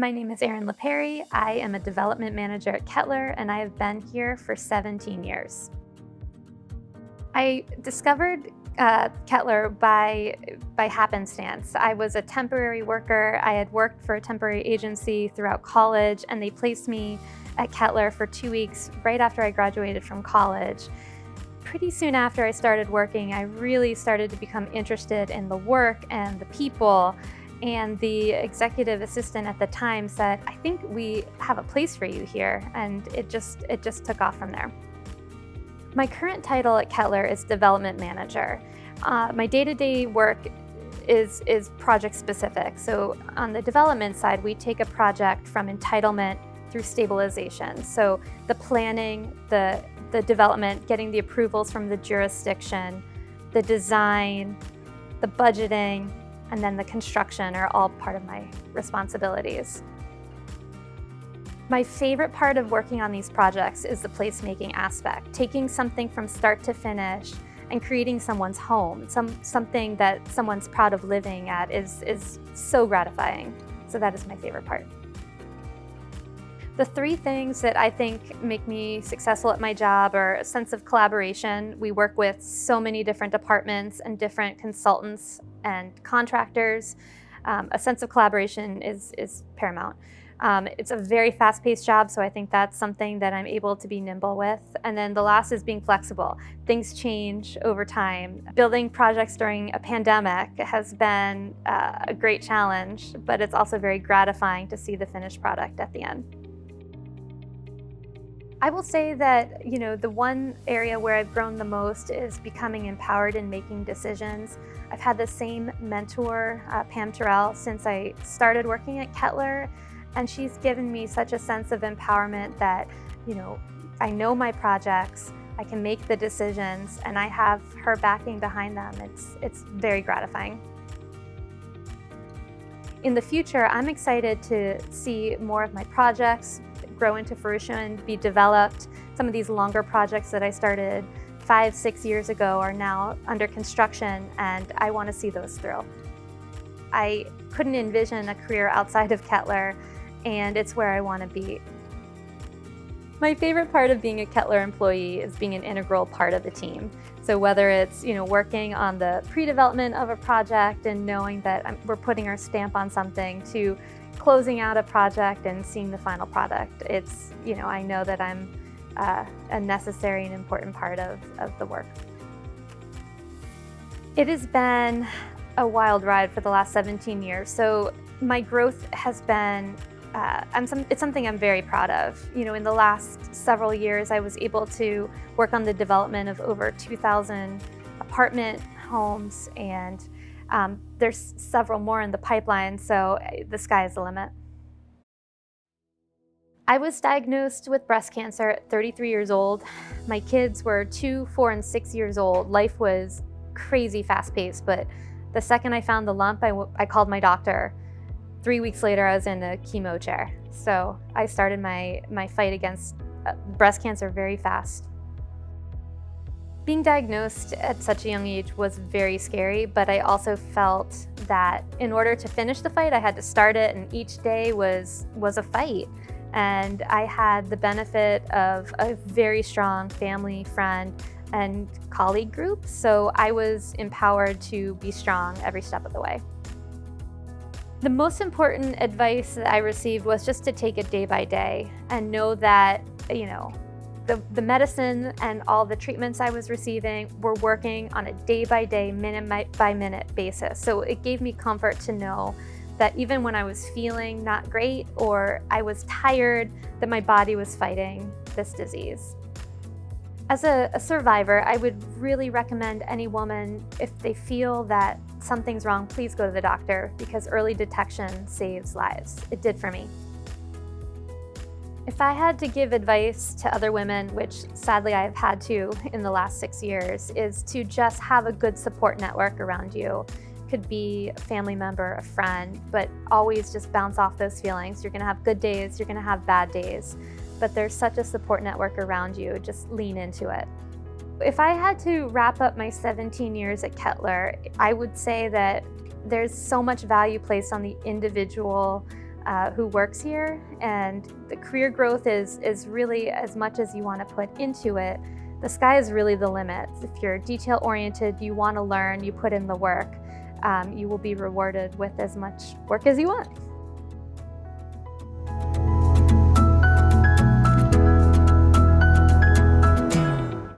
My name is Erin Lipari. I am a development manager at KETTLER, and I have been here for 17 years. I discovered KETTLER by happenstance. I was a temporary worker. I had worked for a temporary agency throughout college, and they placed me at KETTLER for 2 weeks right after I graduated from college. Pretty soon after I started working, I really started to become interested in the work and the people. And the executive assistant at the time said, "I think we have a place for you here." And it just took off from there. My current title at KETTLER is development manager. My day-to-day work is project specific. So on the development side, we take a project from entitlement through stabilization. So the planning, the development, getting the approvals from the jurisdiction, the design, the budgeting, and then the construction are all part of my responsibilities. My favorite part of working on these projects is the placemaking aspect, taking something from start to finish and creating someone's home, something that someone's proud of living at is so gratifying. So that is my favorite part. The three things that I think make me successful at my job are a sense of collaboration. We work with so many different departments and different consultants and contractors. A sense of collaboration is paramount. It's a very fast-paced job, so I think that's something that I'm able to be nimble with. And then the last is being flexible. Things change over time. Building projects during a pandemic has been a great challenge, but it's also very gratifying to see the finished product at the end. I will say that, the one area where I've grown the most is becoming empowered in making decisions. I've had the same mentor, Pam Terrell, since I started working at KETTLER, and she's given me such a sense of empowerment that, I know my projects, I can make the decisions, and I have her backing behind them. It's very gratifying. In the future, I'm excited to see more of my projects grow into fruition, be developed. Some of these longer projects that I started 5-6 years ago are now under construction, and I want to see those through. I couldn't envision a career outside of KETTLER, and it's where I want to be. My favorite part of being a KETTLER employee is being an integral part of the team. So whether it's working on the pre-development of a project and knowing that we're putting our stamp on something, to closing out a project and seeing the final product, I know that I'm a necessary and important part of the work. It has been a wild ride for the last 17 years. So my growth has been, it's something I'm very proud of. In the last several years, I was able to work on the development of over 2,000 apartment homes, and there's several more in the pipeline, so the sky is the limit. I was diagnosed with breast cancer at 33 years old. My kids were 2, 4, and 6 years old. Life was crazy fast-paced, but the second I found the lump, I called my doctor. 3 weeks later, I was in a chemo chair. So I started my fight against breast cancer very fast. Being diagnosed at such a young age was very scary, but I also felt that in order to finish the fight, I had to start it, and each day was a fight. And I had the benefit of a very strong family, friend, and colleague group, so I was empowered to be strong every step of the way. The most important advice that I received was just to take it day by day and know that, the medicine and all the treatments I was receiving were working on a day-by-day, minute-by-minute basis. So it gave me comfort to know that even when I was feeling not great or I was tired, that my body was fighting this disease. As a survivor, I would really recommend any woman, if they feel that something's wrong, please go to the doctor, because early detection saves lives. It did for me. If I had to give advice to other women, which sadly I have had to in the last 6 years, is to just have a good support network around you. It could be a family member, a friend, but always just bounce off those feelings. You're gonna have good days, you're gonna have bad days, but there's such a support network around you. Just lean into it. If I had to wrap up my 17 years at KETTLER, I would say that there's so much value placed on the individual who works here, and the career growth is really, as much as you want to put into it, the sky is really the limit. If you're detail oriented, you want to learn, you put in the work, you will be rewarded with as much work as you want.